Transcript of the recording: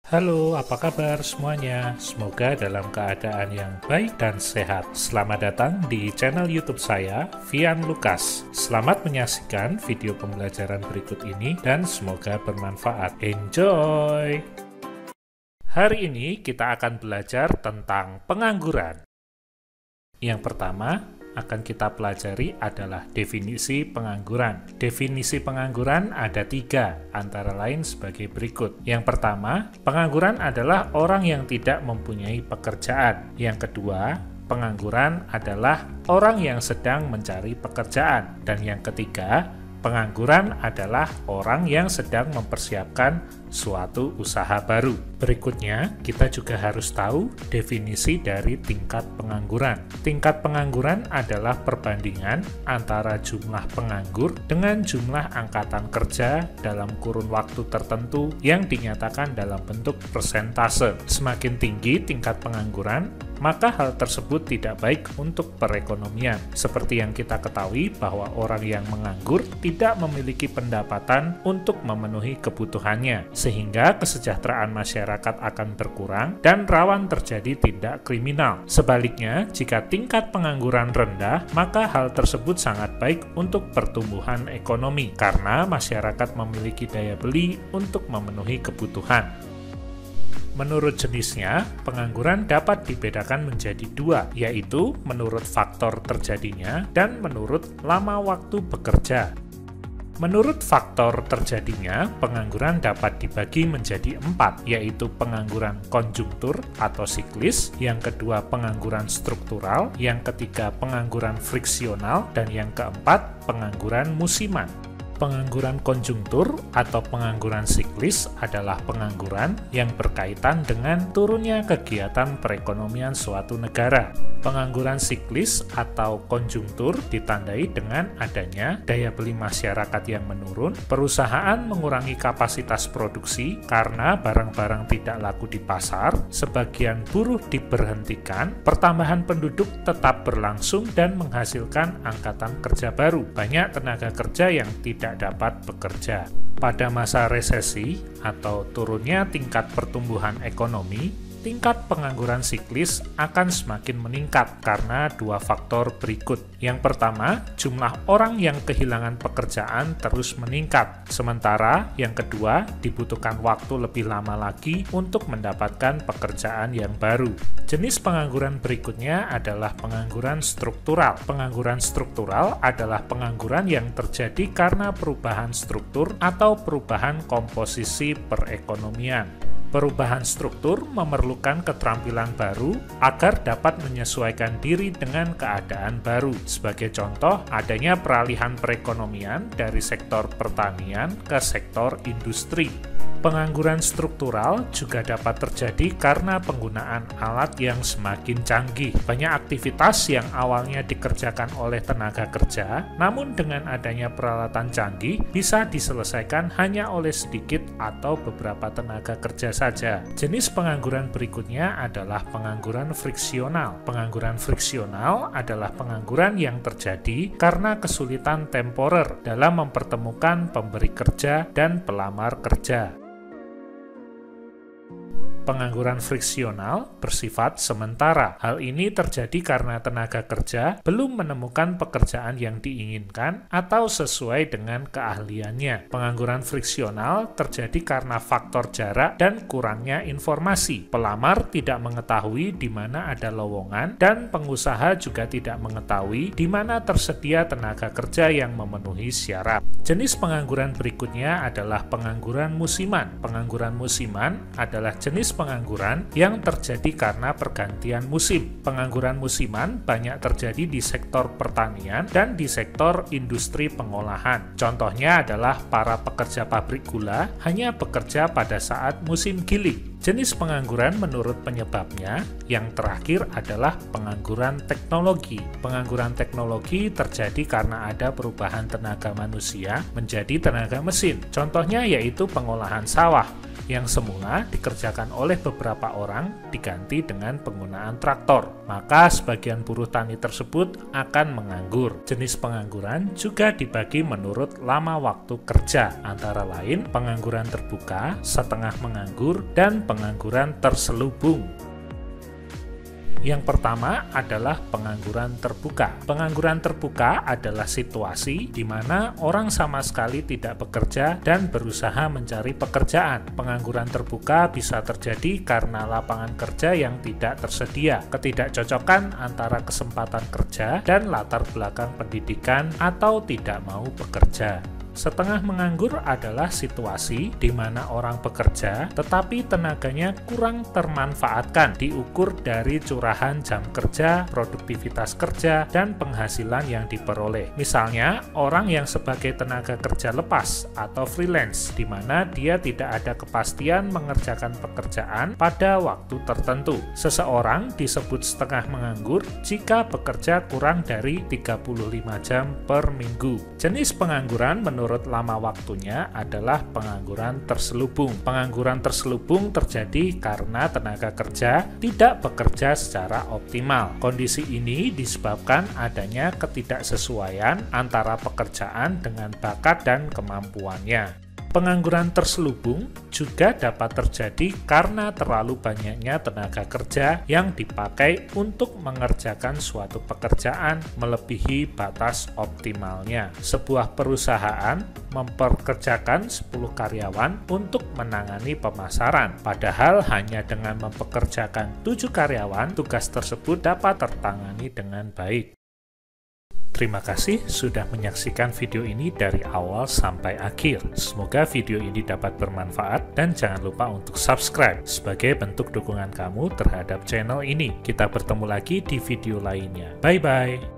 Halo, apa kabar semuanya? Semoga dalam keadaan yang baik dan sehat. Selamat datang di channel YouTube saya, Vian Lucas. Selamat menyaksikan video pembelajaran berikut ini dan semoga bermanfaat. Enjoy! Hari ini kita akan belajar tentang pengangguran. Yang pertama, akan kita pelajari adalah definisi pengangguran. Definisi pengangguran ada 3, antara lain sebagai berikut. Yang pertama, pengangguran adalah orang yang tidak mempunyai pekerjaan. Yang kedua, pengangguran adalah orang yang sedang mencari pekerjaan. Dan yang ketiga, pengangguran adalah orang yang sedang mempersiapkan suatu usaha baru. Berikutnya, kita juga harus tahu definisi dari tingkat pengangguran. Tingkat pengangguran adalah perbandingan antara jumlah penganggur dengan jumlah angkatan kerja dalam kurun waktu tertentu yang dinyatakan dalam bentuk persentase. Semakin tinggi tingkat pengangguran, maka hal tersebut tidak baik untuk perekonomian. Seperti yang kita ketahui bahwa orang yang menganggur tidak memiliki pendapatan untuk memenuhi kebutuhannya, sehingga kesejahteraan masyarakat akan berkurang dan rawan terjadi tindak kriminal. Sebaliknya, jika tingkat pengangguran rendah, maka hal tersebut sangat baik untuk pertumbuhan ekonomi, karena masyarakat memiliki daya beli untuk memenuhi kebutuhan. Menurut jenisnya, pengangguran dapat dibedakan menjadi 2, yaitu menurut faktor terjadinya dan menurut lama waktu bekerja. Menurut faktor terjadinya, pengangguran dapat dibagi menjadi 4, yaitu pengangguran konjungtur atau siklis, yang kedua pengangguran struktural, yang ketiga pengangguran friksional, dan yang keempat pengangguran musiman. Pengangguran konjungtur atau pengangguran siklis adalah pengangguran yang berkaitan dengan turunnya kegiatan perekonomian suatu negara. Pengangguran siklis atau konjungtur ditandai dengan adanya daya beli masyarakat yang menurun, perusahaan mengurangi kapasitas produksi karena barang-barang tidak laku di pasar, sebagian buruh diberhentikan, pertambahan penduduk tetap berlangsung dan menghasilkan angkatan kerja baru. Banyak tenaga kerja yang tidak dapat bekerja. Pada masa resesi atau turunnya tingkat pertumbuhan ekonomi, tingkat pengangguran siklis akan semakin meningkat karena 2 faktor berikut. Yang pertama, jumlah orang yang kehilangan pekerjaan terus meningkat. Sementara yang kedua, dibutuhkan waktu lebih lama lagi untuk mendapatkan pekerjaan yang baru. Jenis pengangguran berikutnya adalah pengangguran struktural. Pengangguran struktural adalah pengangguran yang terjadi karena perubahan struktur atau perubahan komposisi perekonomian. Perubahan struktur memerlukan keterampilan baru agar dapat menyesuaikan diri dengan keadaan baru. Sebagai contoh, adanya peralihan perekonomian dari sektor pertanian ke sektor industri. Pengangguran struktural juga dapat terjadi karena penggunaan alat yang semakin canggih. Banyak aktivitas yang awalnya dikerjakan oleh tenaga kerja, namun dengan adanya peralatan canggih bisa diselesaikan hanya oleh sedikit atau beberapa tenaga kerja saja. Jenis pengangguran berikutnya adalah pengangguran friksional. Pengangguran friksional adalah pengangguran yang terjadi karena kesulitan temporer dalam mempertemukan pemberi kerja dan pelamar kerja. Pengangguran friksional bersifat sementara. Hal ini terjadi karena tenaga kerja belum menemukan pekerjaan yang diinginkan atau sesuai dengan keahliannya. Pengangguran friksional terjadi karena faktor jarak dan kurangnya informasi. Pelamar tidak mengetahui di mana ada lowongan dan pengusaha juga tidak mengetahui di mana tersedia tenaga kerja yang memenuhi syarat. Jenis pengangguran berikutnya adalah pengangguran musiman. Pengangguran musiman adalah jenis pengangguran yang terjadi karena pergantian musim. Pengangguran musiman banyak terjadi di sektor pertanian dan di sektor industri pengolahan. Contohnya adalah para pekerja pabrik gula hanya bekerja pada saat musim giling. Jenis pengangguran menurut penyebabnya, yang terakhir adalah pengangguran teknologi. Pengangguran teknologi terjadi karena ada perubahan tenaga manusia menjadi tenaga mesin. Contohnya yaitu pengolahan sawah. yang semula dikerjakan oleh beberapa orang diganti dengan penggunaan traktor. Maka sebagian buruh tani tersebut akan menganggur. Jenis pengangguran juga dibagi menurut lama waktu kerja, antara lain pengangguran terbuka, setengah menganggur, dan pengangguran terselubung. Yang pertama adalah pengangguran terbuka. Pengangguran terbuka adalah situasi di mana orang sama sekali tidak bekerja dan berusaha mencari pekerjaan. Pengangguran terbuka bisa terjadi karena lapangan kerja yang tidak tersedia, ketidakcocokan antara kesempatan kerja dan latar belakang pendidikan, atau tidak mau bekerja. Setengah menganggur adalah situasi di mana orang bekerja tetapi tenaganya kurang termanfaatkan diukur dari curahan jam kerja, produktivitas kerja, dan penghasilan yang diperoleh. Misalnya, orang yang sebagai tenaga kerja lepas atau freelance di mana dia tidak ada kepastian mengerjakan pekerjaan pada waktu tertentu. Seseorang disebut setengah menganggur jika bekerja kurang dari 35 jam per minggu. Jenis pengangguran menurut lama waktunya adalah pengangguran terselubung. Pengangguran terselubung terjadi karena tenaga kerja tidak bekerja secara optimal. Kondisi ini disebabkan adanya ketidaksesuaian antara pekerjaan dengan bakat dan kemampuannya. Pengangguran terselubung juga dapat terjadi karena terlalu banyaknya tenaga kerja yang dipakai untuk mengerjakan suatu pekerjaan melebihi batas optimalnya. Sebuah perusahaan mempekerjakan 10 karyawan untuk menangani pemasaran, padahal hanya dengan mempekerjakan 7 karyawan, tugas tersebut dapat tertangani dengan baik. Terima kasih sudah menyaksikan video ini dari awal sampai akhir. Semoga video ini dapat bermanfaat dan jangan lupa untuk subscribe sebagai bentuk dukungan kamu terhadap channel ini. Kita bertemu lagi di video lainnya. Bye-bye.